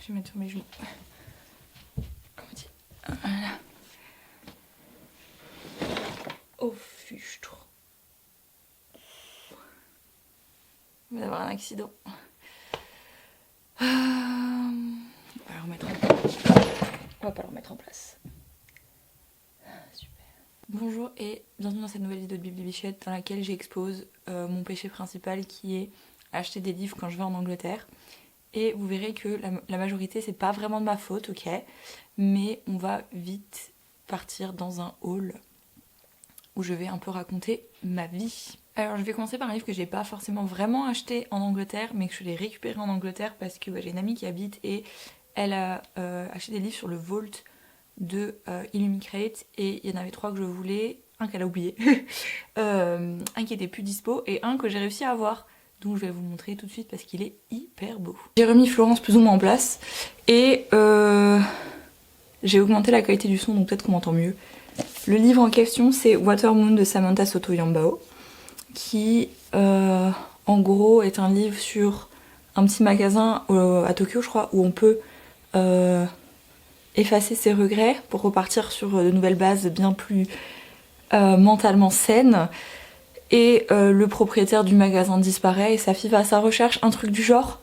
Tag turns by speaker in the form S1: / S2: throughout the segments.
S1: Je vais mettre sur mes genoux. Comment dire? Voilà. Oh fuchtre. On va avoir un accident. On va le remettre en place. On va pas le remettre en place. Super. Bonjour et bienvenue dans cette nouvelle vidéo de Bibli Bichette dans laquelle j'expose mon péché principal qui est acheter des livres quand je vais en Angleterre. Et vous verrez que la majorité c'est pas vraiment de ma faute, ok, mais on va vite partir dans un haul où je vais un peu raconter ma vie. Alors je vais commencer par un livre que j'ai pas forcément vraiment acheté en Angleterre mais que je l'ai récupéré en Angleterre parce que j'ai une amie qui habite et elle a acheté des livres sur le Vault de Illumicrate et il y en avait 3 que je voulais, un qu'elle a oublié, un qui était plus dispo et un que j'ai réussi à avoir. Donc je vais vous le montrer tout de suite parce qu'il est hyper beau. J'ai remis Florence plus ou moins en place et j'ai augmenté la qualité du son donc peut-être qu'on m'entend mieux. Le livre en question c'est Watermoon de Samantha Soto Yambao qui en gros est un livre sur un petit magasin à Tokyo je crois où on peut effacer ses regrets pour repartir sur de nouvelles bases bien plus mentalement saines. Et le propriétaire du magasin disparaît et sa fille va à sa recherche, un truc du genre.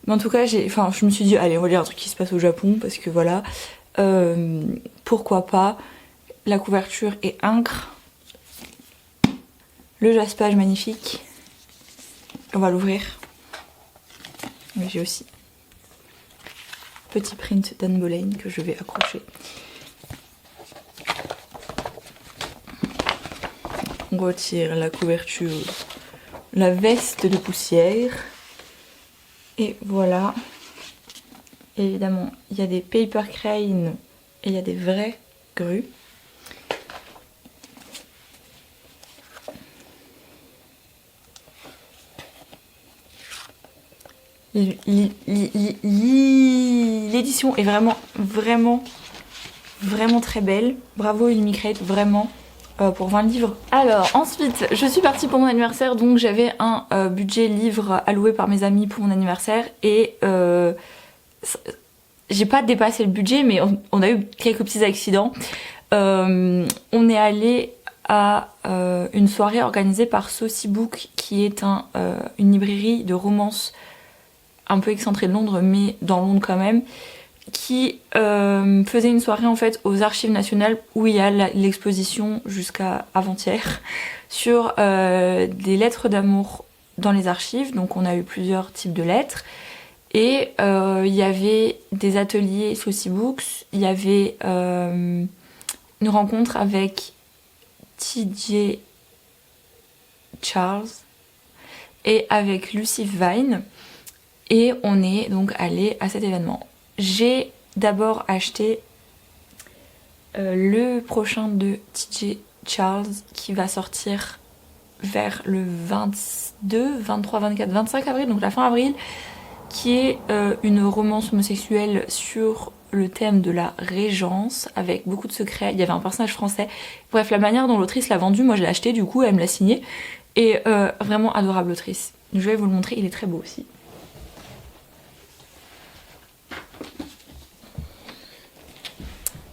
S1: Mais en tout cas, je me suis dit, allez, on va lire un truc qui se passe au Japon, parce que voilà, pourquoi pas. La couverture est incre. Le jaspage magnifique. On va l'ouvrir. Mais j'ai aussi petit print d'Anne Boleyn que je vais accrocher. On retire la couverture, la veste de poussière. Et voilà. Et évidemment, il y a des paper cranes et il y a des vraies grues. L'édition est vraiment très belle. Bravo Illumicrate, vraiment. Pour 20 livres. Alors ensuite je suis partie pour mon anniversaire donc j'avais un budget livre alloué par mes amis pour mon anniversaire et j'ai pas dépassé le budget mais on a eu quelques petits accidents. On est allé à une soirée organisée par Saucy Book qui est une librairie de romance un peu excentrée de Londres mais dans Londres quand même, qui faisait une soirée en fait aux Archives nationales où il y a l'exposition jusqu'à avant-hier sur des lettres d'amour dans les archives. Donc on a eu plusieurs types de lettres et il y avait des ateliers Saucy Books, il y avait une rencontre avec T.J. Charles et avec Lucy Vine et on est donc allé à cet événement. J'ai d'abord acheté le prochain de T.J. Charles qui va sortir vers le 22, 23, 24, 25 avril, donc la fin avril, qui est une romance homosexuelle sur le thème de la régence avec beaucoup de secrets. Il y avait un personnage français. Bref, la manière dont l'autrice l'a vendu, moi je l'ai acheté du coup, elle me l'a signé. Et vraiment adorable autrice. Je vais vous le montrer, il est très beau aussi.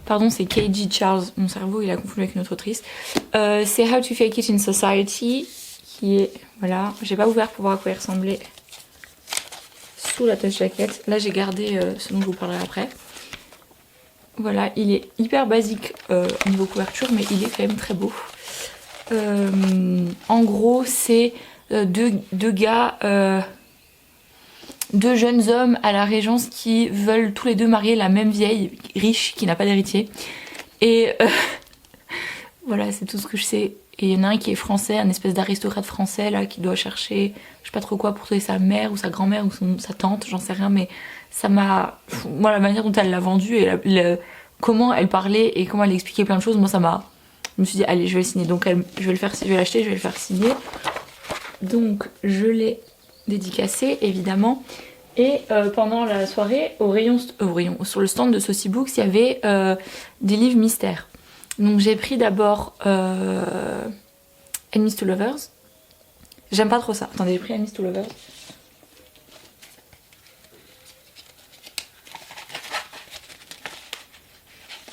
S1: Pardon, c'est K.J. Charles, mon cerveau il a confondu avec une autre autrice. C'est How to Fake It in Society, qui est, voilà, j'ai pas ouvert pour voir à quoi il ressemblait sous la touch jacket. Là j'ai gardé ce dont je vous parlerai après. Voilà, il est hyper basique au niveau couverture, mais il est quand même très beau. En gros, c'est deux gars... deux jeunes hommes à la régence qui veulent tous les deux marier la même vieille riche qui n'a pas d'héritier. Et voilà, c'est tout ce que je sais. Et il y en a un qui est français, un espèce d'aristocrate français là qui doit chercher, je sais pas trop quoi, pour trouver sa mère ou sa grand-mère ou sa tante, j'en sais rien, mais ça m'a... Moi, la manière dont elle l'a vendu et comment elle parlait et comment elle expliquait plein de choses, moi ça m'a... Je me suis dit, allez, je vais le signer. Donc je vais l'acheter, je vais le faire signer. Donc je l'ai dédicacé évidemment et pendant la soirée sur le stand de Saucy Books il y avait des livres mystères, donc j'ai pris d'abord Enemies to Lovers. J'aime pas trop ça, attendez, j'ai pris Enemies to Lovers.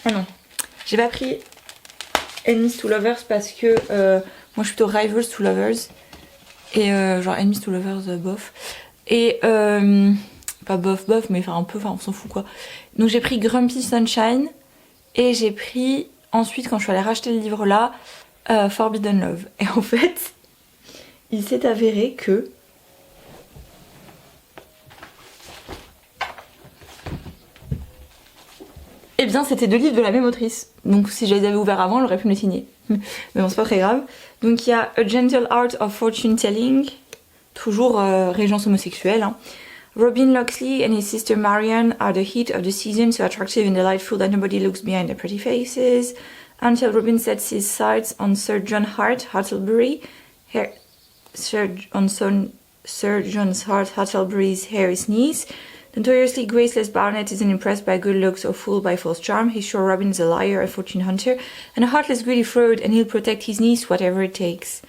S1: Ah non, j'ai pas pris Enemies to Lovers parce que moi je suis plutôt Rivals to Lovers. Et genre Enemies to Lovers, bof. Et pas bof bof, mais enfin un peu, enfin on s'en fout quoi. Donc j'ai pris Grumpy Sunshine. Et j'ai pris ensuite, quand je suis allée racheter le livre là, Forbidden Love. Et en fait, il s'est avéré que eh bien c'était deux livres de la même autrice. Donc si je les avais ouverts avant, j'aurais pu me les signer. Mais bon, c'est pas très grave. Donc il y a A Gentle Art of Fortune Telling, toujours régence homosexuelle. Hein. Robin Locksley and his sister Marianne are the heat of the season, so attractive and delightful that nobody looks behind their pretty faces. Until Robin sets his sights on Sir John Hart, Hartlebury. Sir John's Hart, Hartlebury's hairy niece. The notoriously graceless baronet isn't impressed by good looks or fooled by false charm. He's sure Robin is a liar, a fortune hunter, and a heartless greedy fraud, and he'll protect his niece whatever it takes.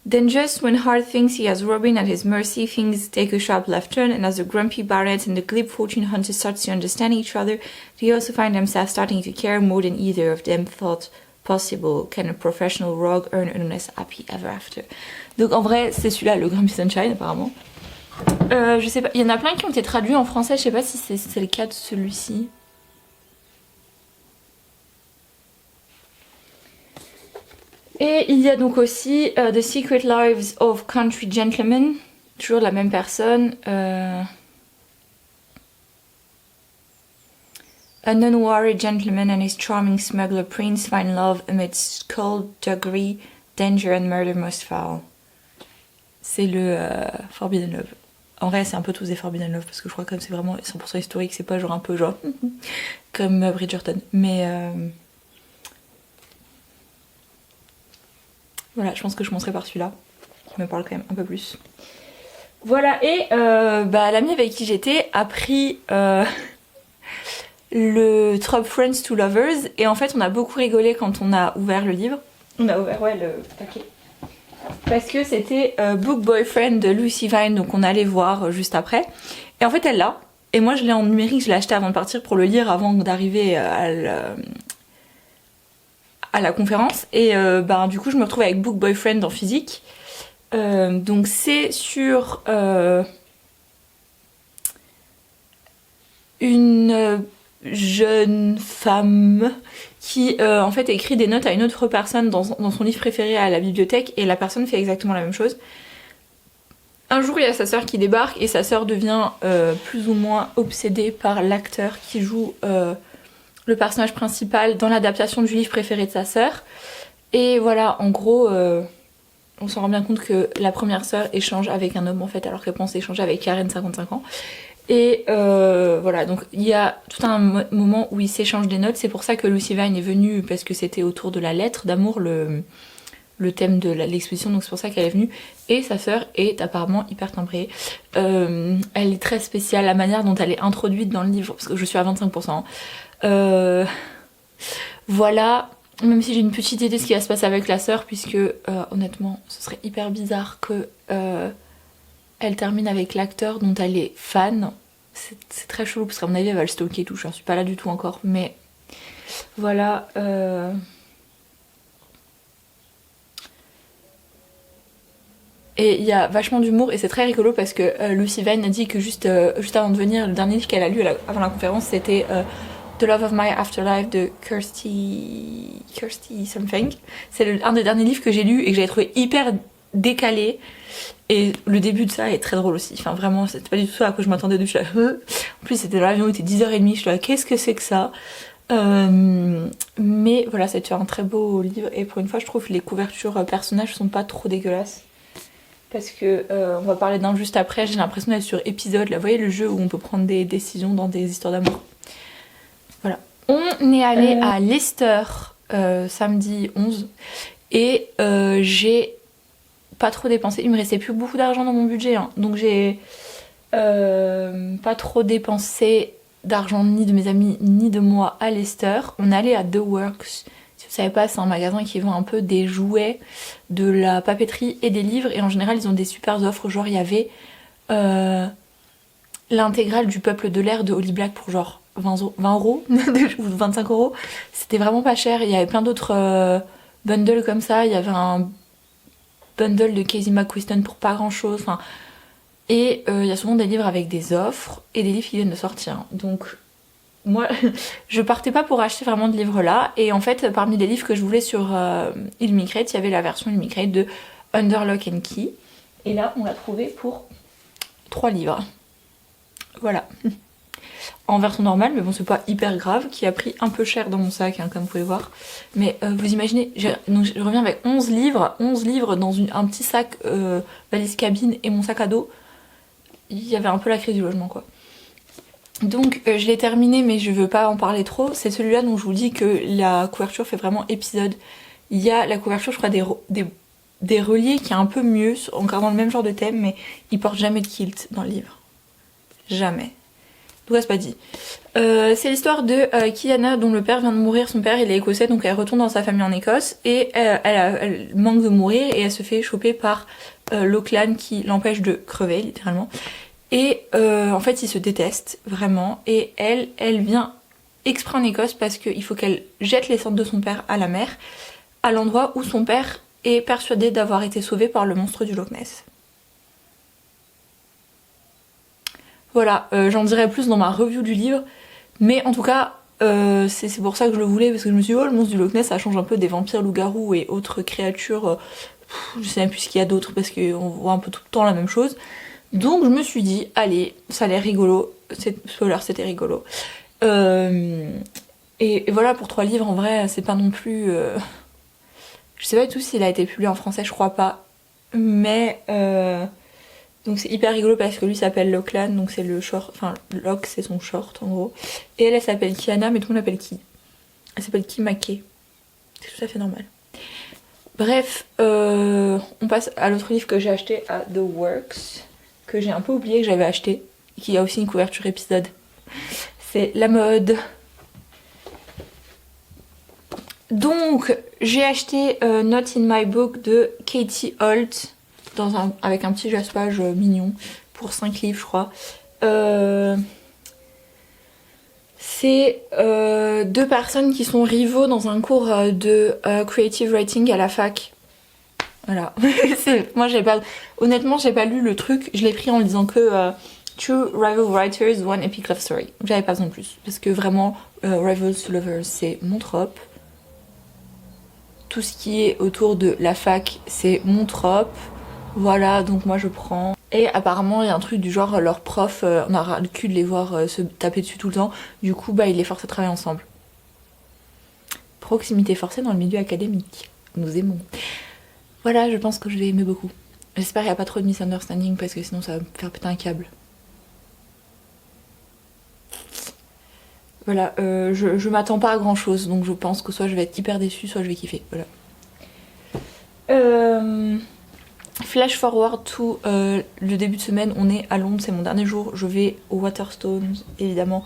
S1: Then just when Hart thinks he has Robin at his mercy, things take a sharp left turn, and as the grumpy baronet and the glib fortune hunter start to understand each other, they also find themselves starting to care more than either of them thought possible. Can a professional rogue earn a less happy ever after? Donc en vrai, c'est celui-là, le Grumpy Sunshine apparemment. Je sais pas, il y en a plein qui ont été traduits en français, je sais pas si c'est le cas de celui-ci. Et il y a donc aussi The Secret Lives of Country Gentlemen, toujours la même personne. A non-worried gentleman and his charming smuggler prince find love amidst skullduggery, danger and murder most foul. C'est le Forbidden Love. En vrai, c'est un peu tous des Forbidden Love parce que je crois que comme c'est vraiment 100% historique, c'est pas genre un peu genre comme Bridgerton. Mais voilà, je pense que je commencerai par celui-là, qui me parle quand même un peu plus. Voilà, et l'ami avec qui j'étais a pris le Trop Friends to Lovers, et en fait on a beaucoup rigolé quand on a ouvert le livre. On a ouvert, ouais, le paquet. Parce que c'était Book Boyfriend de Lucy Vine, donc on allait voir juste après. Et en fait elle l'a, et moi je l'ai en numérique, je l'ai acheté avant de partir pour le lire avant d'arriver à la conférence. Et du coup je me retrouve avec Book Boyfriend en physique. Donc c'est sur une jeune femme qui en fait écrit des notes à une autre personne dans son livre préféré à la bibliothèque, et la personne fait exactement la même chose. Un jour il y a sa sœur qui débarque et sa sœur devient plus ou moins obsédée par l'acteur qui joue le personnage principal dans l'adaptation du livre préféré de sa sœur. Et voilà, en gros on s'en rend bien compte que la première sœur échange avec un homme en fait, alors qu'elle pense échanger avec Karen 55 ans. Et voilà, donc il y a tout un moment où ils s'échangent des notes. C'est pour ça que Lucy Vine est venue, parce que c'était autour de la lettre d'amour le thème de l'exposition, donc c'est pour ça qu'elle est venue. Et sa sœur est apparemment hyper timbrée. Elle est très spéciale, la manière dont elle est introduite dans le livre, parce que je suis à 25%. Voilà, même si j'ai une petite idée de ce qui va se passer avec la sœur, puisque honnêtement ce serait hyper bizarre que elle termine avec l'acteur dont elle est fan. C'est très chelou parce qu'à mon avis elle va le stalker et tout, je suis pas là du tout encore, mais voilà. Et il y a vachement d'humour et c'est très rigolo parce que Lucy Vine a dit que juste avant de venir, le dernier livre qu'elle a lu avant la conférence c'était The Love of My Afterlife de Kirsty something. C'est un des derniers livres que j'ai lu et que j'avais trouvé hyper décalé. Et le début de ça est très drôle aussi. Enfin vraiment, c'était pas du tout ça à quoi je m'attendais de. En plus c'était dans l'avion, il était 10h30, je suis là, qu'est-ce que c'est que ça mais voilà, c'est un très beau livre. Et pour une fois je trouve que les couvertures personnages sont pas trop dégueulasses. Parce que on va parler d'un juste après, j'ai l'impression d'être sur épisode. Là, vous voyez le jeu où on peut prendre des décisions dans des histoires d'amour. Voilà. On est allé à Leicester samedi 11 et j'ai pas trop dépensé. Il me restait plus beaucoup d'argent dans mon budget, hein. Donc j'ai pas trop dépensé d'argent ni de mes amis ni de moi à Leicester. On est allé à The Works. Si vous savez pas, c'est un magasin qui vend un peu des jouets, de la papeterie et des livres. Et en général, ils ont des super offres. Genre, il y avait l'intégrale du Peuple de l'air de Holly Black pour genre 20 euros ou 25 euros. C'était vraiment pas cher. Il y avait plein d'autres bundles comme ça. Il y avait un bundle de Casey McQuiston pour pas grand chose. Enfin, et il y a souvent des livres avec des offres et des livres qui viennent de sortir. Donc moi, je partais pas pour acheter vraiment de livres là. Et en fait, parmi les livres que je voulais sur Illumicrate, il y avait la version Illumicrate de Under Lock and Key. Et là, on l'a trouvé pour 3 livres. Voilà. En version normale, mais bon, c'est pas hyper grave, qui a pris un peu cher dans mon sac, hein, comme vous pouvez voir. Mais vous imaginez, donc je reviens avec 11 livres dans un petit sac valise cabine et mon sac à dos. Il y avait un peu la crise du logement, quoi. Donc je l'ai terminé, mais je veux pas en parler trop. C'est celui-là dont je vous dis que la couverture fait vraiment épisode. Il y a la couverture, je crois, des reliés qui est un peu mieux, encore dans le même genre de thème, mais ils portent jamais de kilt dans le livre. Jamais. Tout ça, c'est pas dit. C'est l'histoire de Kiana, dont le père vient de mourir. Son père, il est écossais, donc elle retourne dans sa famille en Écosse. Et elle manque de mourir et elle se fait choper par l'Auckland qui l'empêche de crever, littéralement. Et en fait, ils se détestent, vraiment. Et elle vient exprès en Écosse parce qu'il faut qu'elle jette les cendres de son père à la mer, à l'endroit où son père est persuadé d'avoir été sauvé par le monstre du Loch Ness. Voilà, j'en dirai plus dans ma review du livre, mais en tout cas, c'est pour ça que je le voulais, parce que je me suis dit, oh, le monstre du Loch Ness, ça change un peu des vampires, loups-garous et autres créatures, je sais même plus ce qu'il y a d'autre, parce qu'on voit un peu tout le temps la même chose. Donc je me suis dit, allez, ça a l'air rigolo, spoiler, c'était rigolo. Et voilà, pour 3 livres, en vrai, c'est pas non plus... Je sais pas du tout s'il a été publié en français, je crois pas, mais... Donc c'est hyper rigolo parce que lui s'appelle Lachlan, donc c'est le short, enfin Locke c'est son short en gros. Et elle s'appelle Kiana, mais tout le monde l'appelle Ki. Elle s'appelle Ki Make. C'est tout à fait normal. Bref, on passe à l'autre livre que j'ai acheté, à The Works, que j'ai un peu oublié que j'avais acheté, qui a aussi une couverture épisode. C'est La Mode. Donc j'ai acheté Not in My Book de Katie Holt. Avec un petit jaspage mignon pour 5 livres je crois. C'est 2 personnes qui sont rivaux dans un cours de creative writing à la fac. Voilà. Moi honnêtement j'ai pas lu le truc, je l'ai pris en lisant que Two Rival Writers, One Epic Love Story. J'avais pas besoin de plus parce que vraiment Rivals to Lovers c'est mon trope. Tout ce qui est autour de la fac c'est mon trope. Voilà, donc moi je prends. Et apparemment il y a un truc du genre leurs profs, on a ras le cul de les voir se taper dessus tout le temps. Du coup bah ils les forcent à travailler ensemble. Proximité forcée dans le milieu académique. Nous aimons. Voilà, je pense que je vais aimer beaucoup. J'espère qu'il n'y a pas trop de misunderstanding parce que sinon ça va me faire péter un câble. Voilà, je m'attends pas à grand chose, donc je pense que soit je vais être hyper déçue, soit je vais kiffer. Voilà. Flash forward to le début de semaine, on est à Londres, c'est mon dernier jour, je vais au Waterstones évidemment.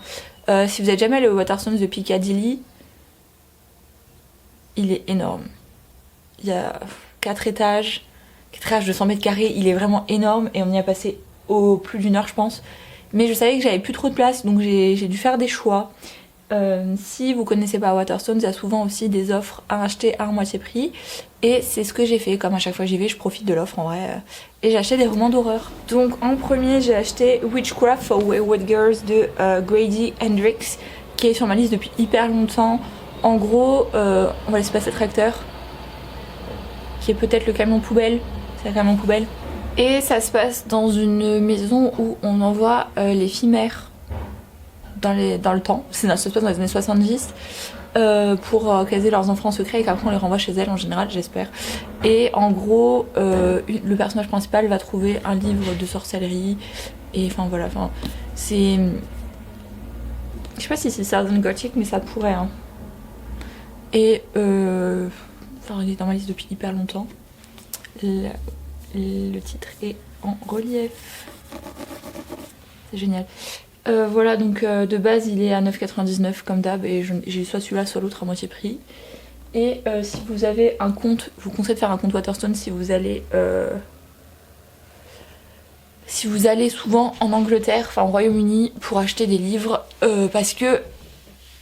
S1: Si vous êtes jamais allé au Waterstones de Piccadilly, il est énorme. Il y a 4 étages de 100 mètres carrés, il est vraiment énorme et on y a passé au plus d'1 heure je pense. Mais je savais que j'avais plus trop de place donc j'ai dû faire des choix. Si vous connaissez pas Waterstones, il y a souvent aussi des offres à acheter à moitié prix. Et c'est ce que j'ai fait, comme à chaque fois que j'y vais, je profite de l'offre en vrai. Et j'ai acheté des romans d'horreur. Donc en premier, j'ai acheté Witchcraft for Wayward Girls de Grady Hendrix, qui est sur ma liste depuis hyper longtemps. En gros, on va laisser passer le tracteur, qui est peut-être le camion poubelle. C'est un camion poubelle. Et ça se passe dans une maison où on envoie les filles mères dans le temps. Ça se passe dans les années 70. Pour caser leurs enfants secrets et qu'après on les renvoie chez elles en général, j'espère. Et en gros, le personnage principal va trouver un livre de sorcellerie. Et enfin voilà, c'est... Je sais pas si c'est Southern Gothic, mais ça pourrait. Hein. Et il est dans ma liste depuis hyper longtemps. Le titre est en relief. C'est génial. Voilà, donc de base il est à 9,99 comme d'hab et j'ai soit celui-là soit l'autre à moitié prix. Et si vous avez un compte, je vous conseille de faire un compte Waterstone si vous allez si vous allez souvent en Angleterre, enfin au Royaume-Uni, pour acheter des livres, parce que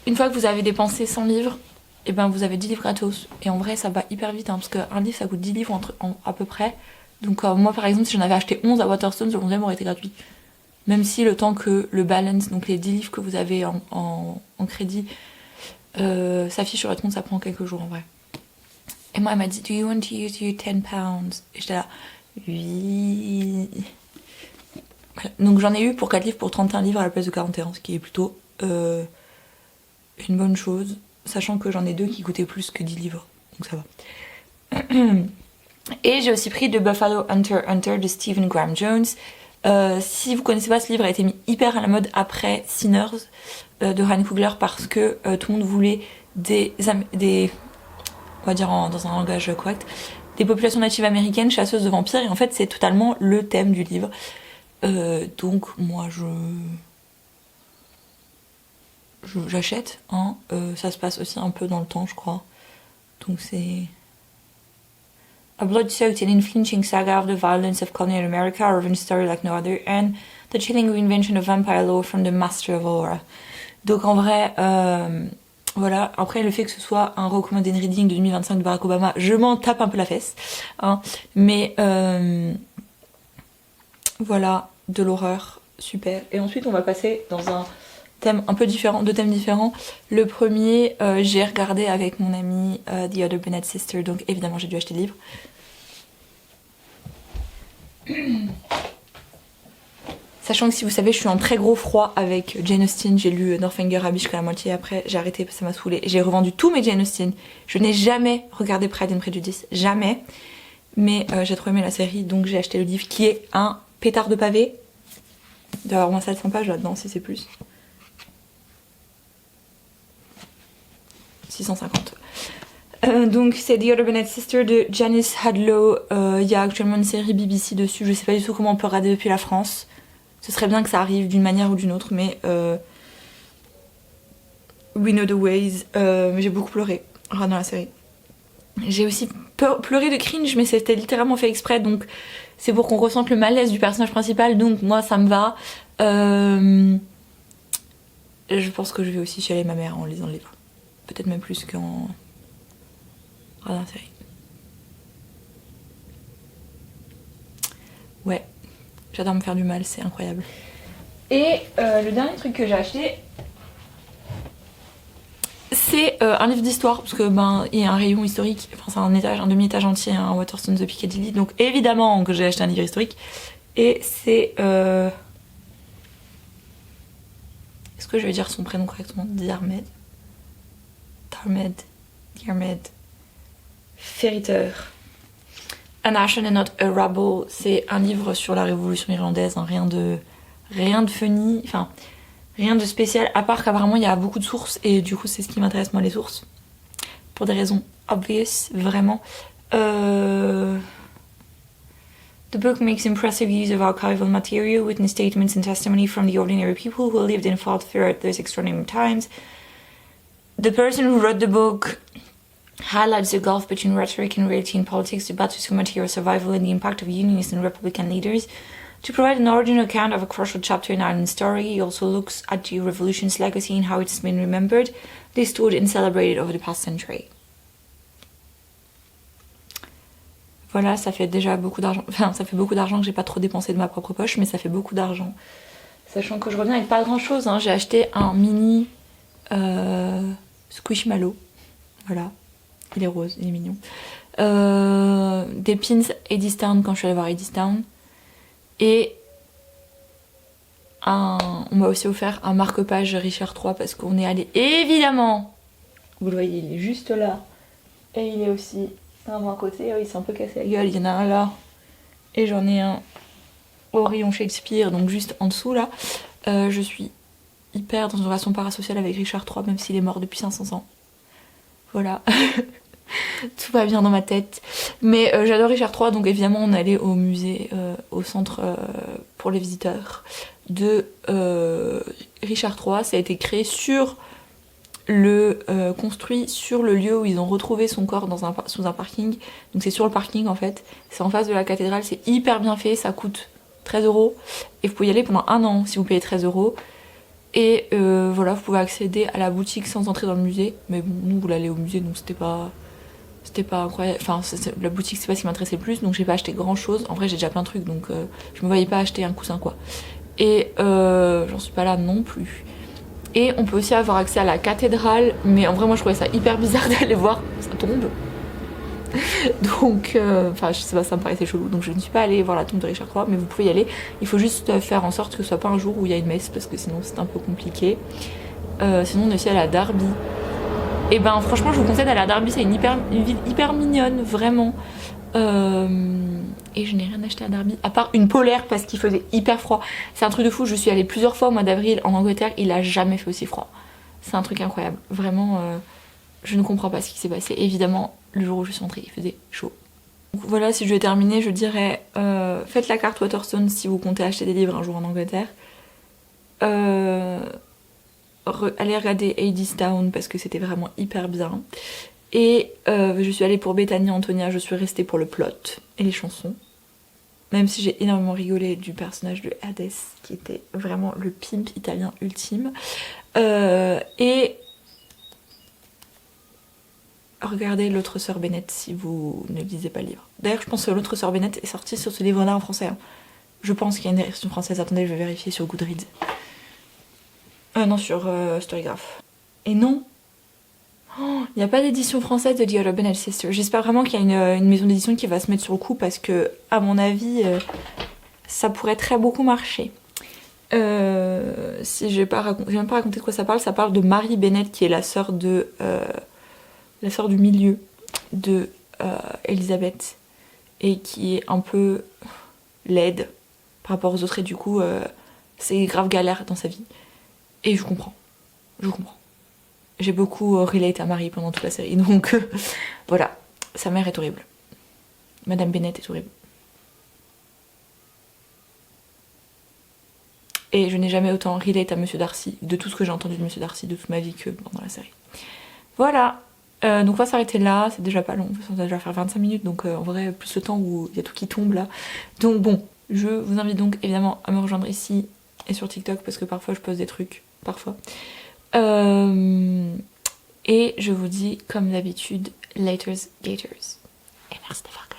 S1: une fois que vous avez dépensé 100 livres, et ben vous avez 10 livres gratos. Et en vrai, ça va hyper vite, hein, parce qu'un livre ça coûte 10 livres à peu près. Donc moi par exemple, si j'en avais acheté 11 à Waterstones, le 11e aurait été gratuit. Même si le temps que le balance, donc les 10 livres que vous avez en crédit, s'affiche sur votre compte, ça prend quelques jours en vrai. Et moi elle m'a dit, do you want to use your 10 pounds? Et j'étais là, oui. Voilà. Donc j'en ai eu pour 4 livres pour 31 livres à la place de 41, ce qui est plutôt une bonne chose, sachant que j'en ai 2 qui coûtaient plus que 10 livres, donc ça va. Et j'ai aussi pris The Buffalo Hunter de Stephen Graham Jones. Si vous connaissez pas ce livre, il a été mis hyper à la mode après Sinners de Ryan Coogler parce que tout le monde voulait des on va dire dans un langage correct, des populations natives américaines chasseuses de vampires, et en fait c'est totalement le thème du livre. Donc moi j'achète, hein. Ça se passe aussi un peu dans le temps, je crois. Donc c'est a blood-soaked and unflinching saga of the violence of colonial America, a revenge story like no other, and the chilling reinvention of vampire lore from the master of horror. Donc en vrai, voilà. Après le fait que ce soit un recommended reading de 2025 de Barack Obama, je m'en tape un peu la fesse, hein. Mais voilà, de l'horreur, super. Et ensuite on va passer dans un thème un peu différent, deux thèmes différents. Le premier, j'ai regardé avec mon amie The Other Bennett Sister, donc évidemment j'ai dû acheter le livre. Sachant que si vous savez, je suis en très gros froid avec Jane Austen. J'ai lu Northanger Abbey jusqu'à la moitié, après j'ai arrêté parce que ça m'a saoulée. J'ai revendu tous mes Jane Austen. Je n'ai jamais regardé Pride and Prejudice, jamais. Mais j'ai trop aimé la série, donc j'ai acheté le livre qui est un pétard de pavé. Il doit y avoir moins 700 pages là-dedans, si c'est plus. 650. Donc c'est The Other Bennett Sister de Janice Hadlow. Il y a actuellement une série BBC dessus. Je sais pas du tout comment on peut regarder depuis la France. Ce serait bien que ça arrive d'une manière ou d'une autre, mais We Know the Ways. J'ai beaucoup pleuré dans la série. J'ai aussi pleuré de cringe, mais c'était littéralement fait exprès, donc c'est pour qu'on ressente le malaise du personnage principal, donc moi ça me va. Je pense que je vais aussi chialer ma mère en lisant le livre. Peut-être même plus qu'en regardant la série. Ouais, j'adore me faire du mal, c'est incroyable. Et le dernier truc que j'ai acheté, c'est un livre d'histoire, parce que il y a un rayon historique, enfin c'est un étage, un demi-étage entier, un Waterstones de Piccadilly, donc évidemment que j'ai acheté un livre historique. Et c'est est-ce que je vais dire son prénom correctement? Diarmaid Ferriter. A Nation and Not a Rabble. C'est un livre sur la révolution irlandaise, hein, rien de funny, enfin rien de spécial, à part qu'apparemment il y a beaucoup de sources, et du coup c'est ce qui m'intéresse moi, les sources, pour des raisons obvious, vraiment. The book makes impressive use of archival material, witness statements and testimony from the ordinary people who lived and fought throughout those extraordinary times. The person who wrote the book highlights the gulf between rhetoric and reality in politics, the battle to material survival, and the impact of Unionist and Republican leaders. To provide an original account of a crucial chapter in Ireland's story, he also looks at the revolution's legacy and how it's been remembered, restored and celebrated over the past century. Voilà, ça fait déjà beaucoup d'argent. Enfin, ça fait beaucoup d'argent que j'ai pas trop dépensé de ma propre poche, mais ça fait beaucoup d'argent. Sachant que je reviens avec pas grand chose, hein. J'ai acheté un mini Squishmallow. Voilà. Il est rose, il est mignon. Des pins Eddystone quand je suis allée voir Eddystone. Et on m'a aussi offert un marque-page Richard III parce qu'on est allé, évidemment, vous le voyez, il est juste là. Et il est aussi un à côté. Oh, il s'est un peu cassé la gueule, il y en a un là. Et j'en ai un au rayon Shakespeare, donc juste en dessous là. Je suis hyper dans une relation parasociale avec Richard III, même s'il est mort depuis 500 ans. Voilà. Tout va bien dans ma tête. Mais j'adore Richard III, donc évidemment on allait au musée, au centre pour les visiteurs de Richard III. Ça a été créé construit sur le lieu où ils ont retrouvé son corps sous un parking. Donc c'est sur le parking en fait. C'est en face de la cathédrale, c'est hyper bien fait, ça coûte 13 € et vous pouvez y aller pendant 1 an si vous payez 13 €. Et voilà, vous pouvez accéder à la boutique sans entrer dans le musée. Mais bon, nous, vous voulez aller au musée, donc c'était pas incroyable. Enfin, la boutique, c'est pas ce qui m'intéressait le plus, donc j'ai pas acheté grand chose. En vrai, j'ai déjà plein de trucs, donc je me voyais pas acheter un coussin, quoi. Et j'en suis pas là non plus. Et on peut aussi avoir accès à la cathédrale, mais en vrai, moi, je trouvais ça hyper bizarre d'aller voir, ça tombe. Donc, enfin, je sais pas, ça me paraissait chelou. Donc, je ne suis pas allée voir la tombe de Richard III, mais vous pouvez y aller. Il faut juste faire en sorte que ce soit pas un jour où il y a une messe, parce que sinon, c'est un peu compliqué. Sinon, on est aussi à la Derby. Et ben, franchement, je vous conseille d'aller à Derby, c'est une ville hyper mignonne, vraiment. Et je n'ai rien acheté à Derby, à part une polaire parce qu'il faisait hyper froid. C'est un truc de fou, je suis allée plusieurs fois au mois d'avril en Angleterre, il a jamais fait aussi froid. C'est un truc incroyable, vraiment. Je ne comprends pas ce qui s'est passé. Évidemment, le jour où je suis entrée, il faisait chaud. Donc voilà, si je vais terminer, je dirais faites la carte Waterstones si vous comptez acheter des livres un jour en Angleterre. Allez regarder Hadestown parce que c'était vraiment hyper bien. Et je suis allée pour Bethany Antonia, je suis restée pour le plot et les chansons. Même si j'ai énormément rigolé du personnage de Hades, qui était vraiment le pimp italien ultime. Et regardez L'autre sœur Bennett si vous ne lisez pas le livre. D'ailleurs, je pense que L'autre sœur Bennett est sortie sur ce livre-là en français. Hein. Je pense qu'il y a une version française. Attendez, je vais vérifier sur Goodreads. Non, sur Storygraph. Et non, il n'y a pas d'édition française de The Other Bennett Sisters. J'espère vraiment qu'il y a une maison d'édition qui va se mettre sur le coup parce que, à mon avis, ça pourrait très beaucoup marcher. Si je vais même pas raconter de quoi ça parle de Mary Bennett qui est la sœur du milieu de Elizabeth et qui est un peu laide par rapport aux autres et du coup c'est grave galère dans sa vie. Et je comprends. J'ai beaucoup relate à Marie pendant toute la série, donc voilà. Sa mère est horrible. Madame Bennett est horrible. Et je n'ai jamais autant relate à Monsieur Darcy, de tout ce que j'ai entendu de Monsieur Darcy de toute ma vie que pendant la série. Voilà. Donc on va s'arrêter là, c'est déjà pas long, ça va déjà faire 25 minutes, donc en vrai, plus le temps où il y a tout qui tombe là. Donc bon, je vous invite donc évidemment à me rejoindre ici et sur TikTok, parce que parfois je poste des trucs, parfois. Et je vous dis, comme d'habitude, laters gators. Et merci d'avoir regardé.